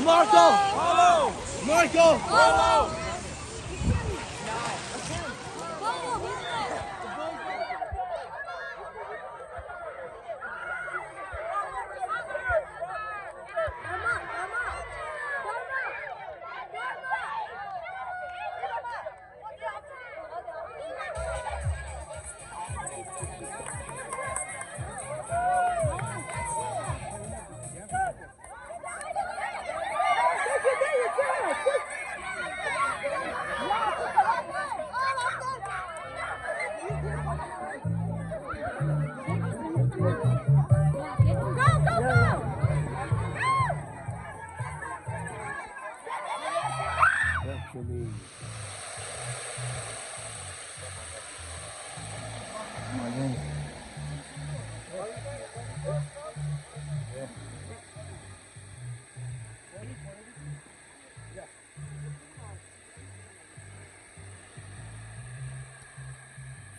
Marco! Follow! Marco! Follow!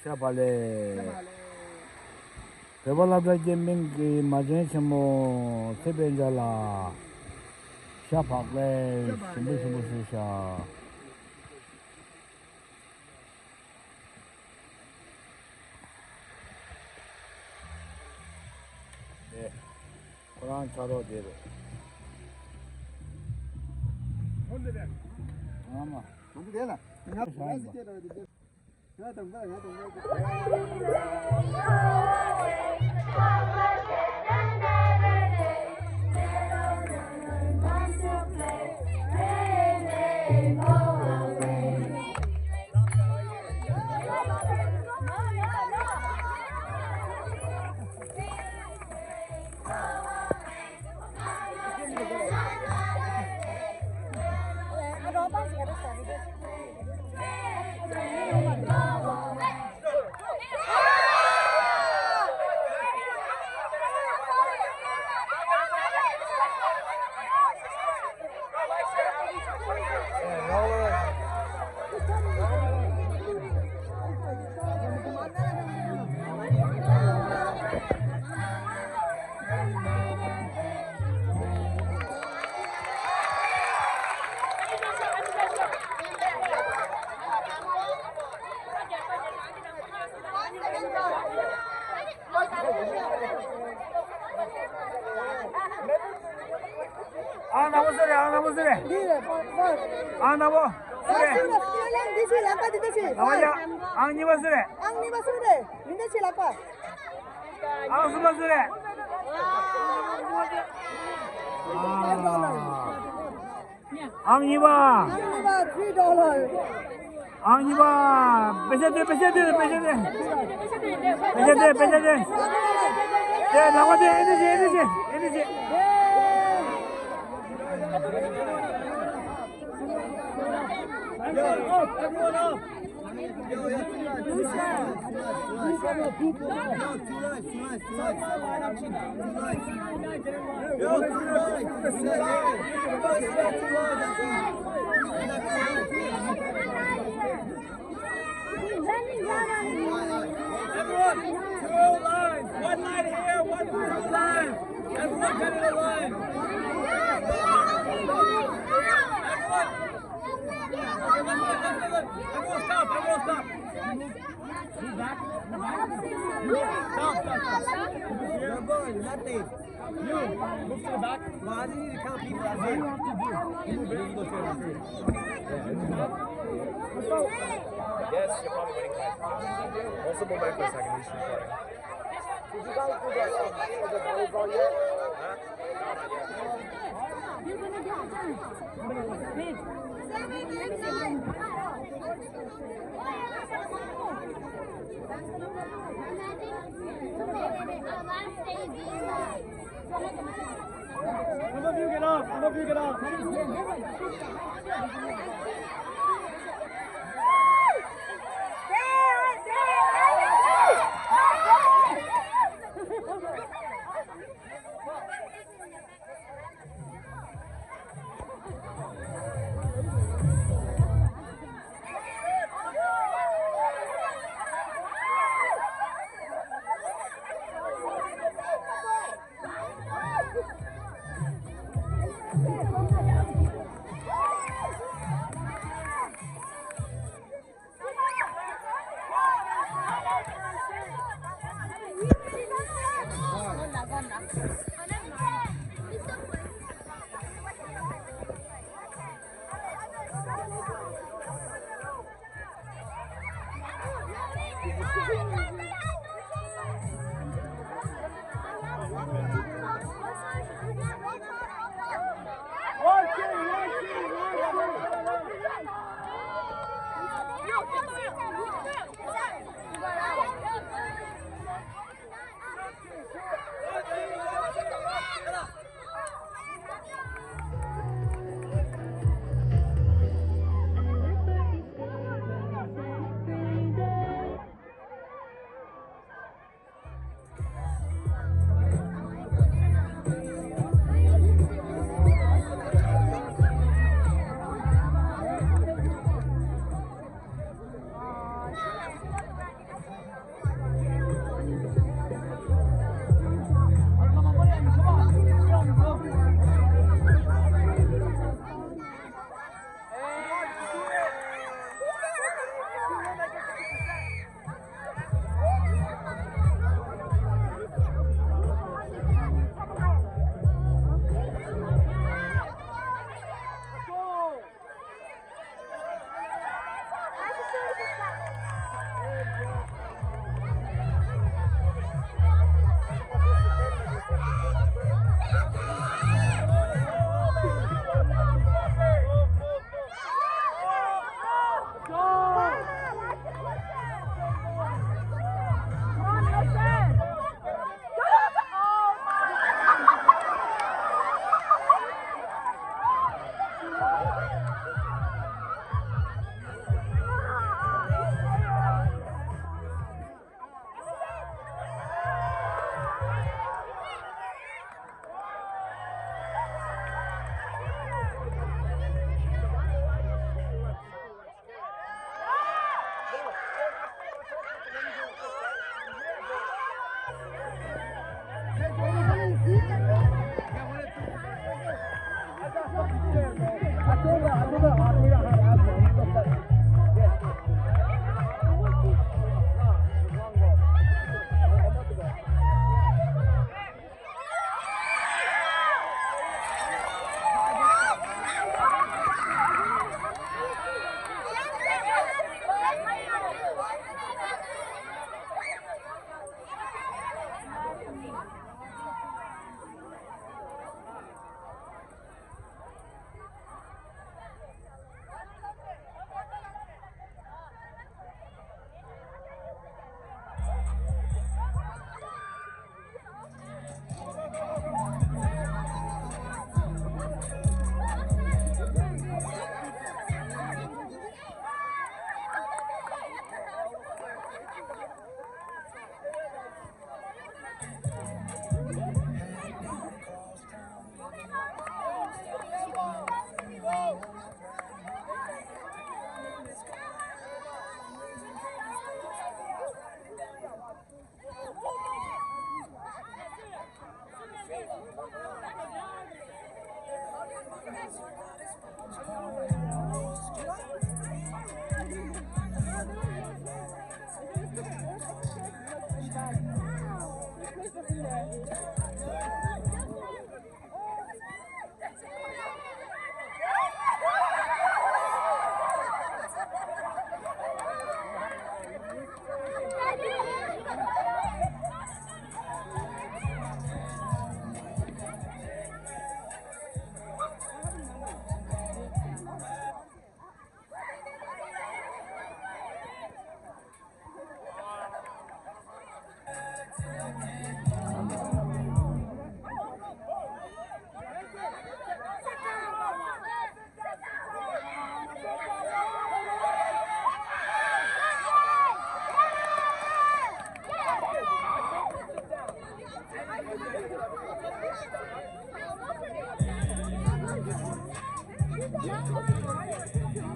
Shabale. Bebalada geming ki majin chamo sebenjala. Shapakle simbu sha. Quran charo de. Honde de. Ama. Honde de na. Ya tamam.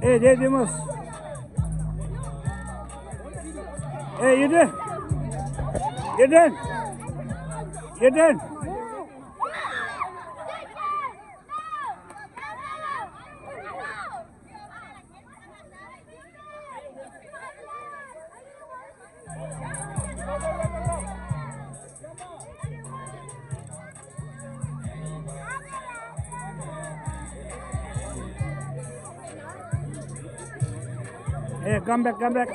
Dediğimiz. Yedi. Yedin. Yedin. Come back, come back.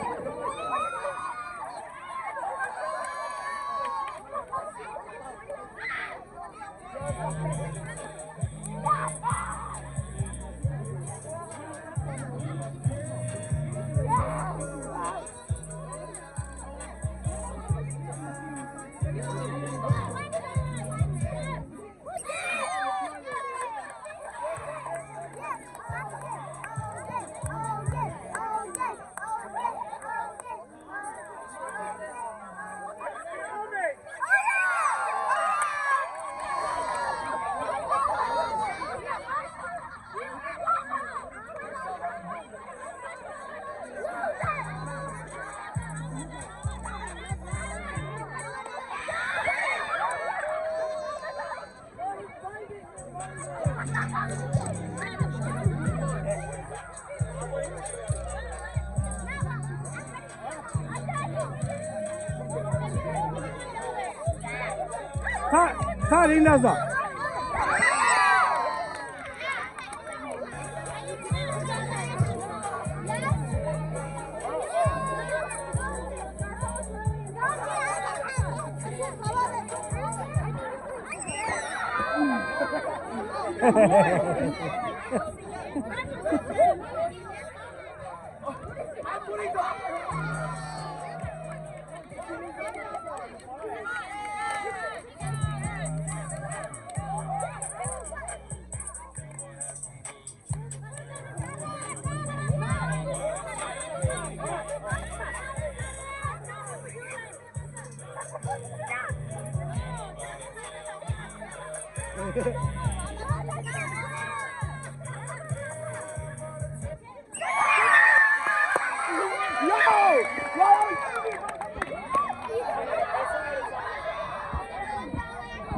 Ta rindazo.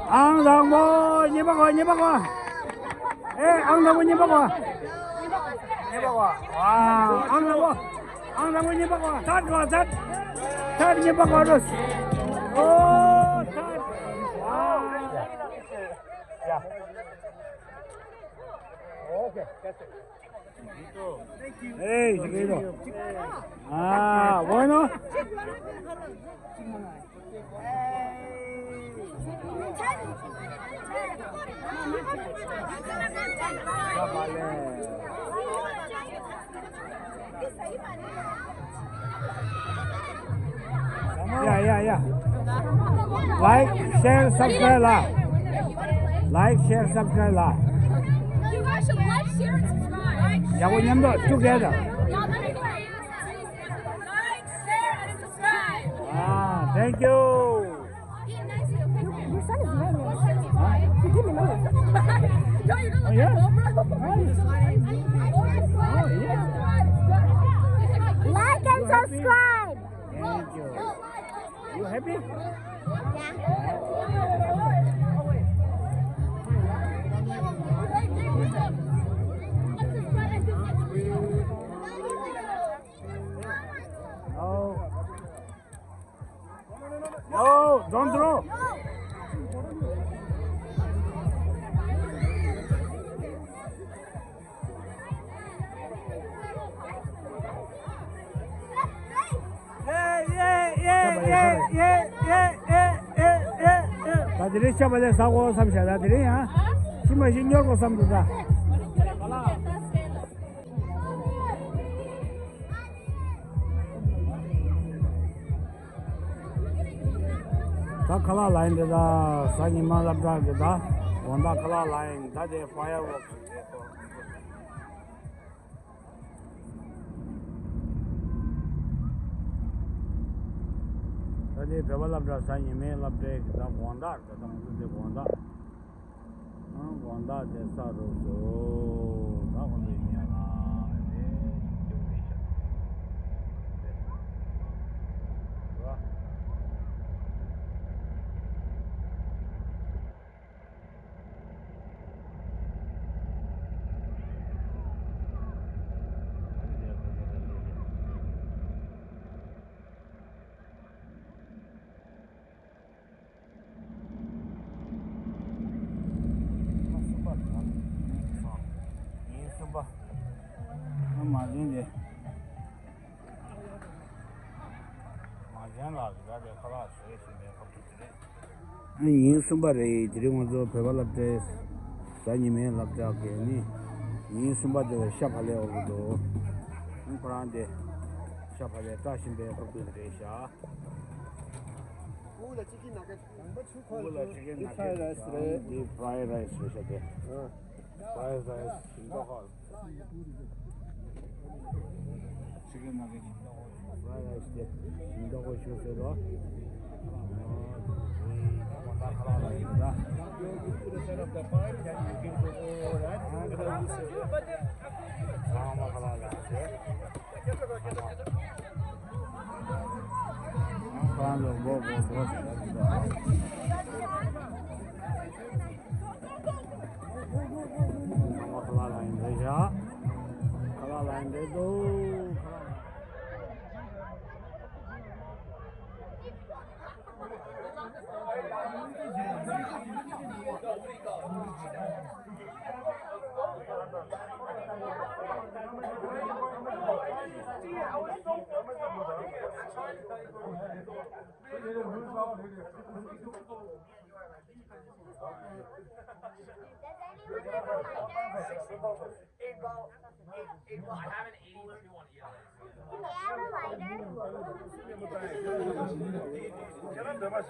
Ăn đồng bộ như bác gọi, như bác gọi. Ê, ăn đồng bộ như bác gọi. Như bác gọi. Wow, ăn đồng bộ như bác gọi. Thật gọi, thật. Thật như bác gọi rồi. Oh, thật. Wow. Yeah. Okay, that's it. Hey, seguido. Ah, bueno. Yeah. Like, share, subscribe, like, share, subscribe, You guys should like, share, and subscribe. Yeah, we need to together. Y'all better do it. Like, share, and subscribe. Ah, thank you. Your son is right now. You give me money. No, you're gonna look yeah. at Like and subscribe. Thank you. You happy? No, don't throw. 다들이 시합에 사고 삼셔 다들이 야 힘을 신경고 삼두다. 다 칼라 라인데다 사기만 잡다게다 원다 칼라 라인 다데 파이어워크 다데 베발랍다 사니메 랍데 다 원다 다 무데 원다 원다 데사로도 다 원데냐라 yin sumba re dire ngozo peba labde sanyi me labde ake ni yin sumba de shapale ogudo kurande shapale tashinbe kapire sha Ula chicken nugget. ula chicken nugget di fried rice re shade fried rice indoor chicken nugget fried rice de indoor shosero Can I do my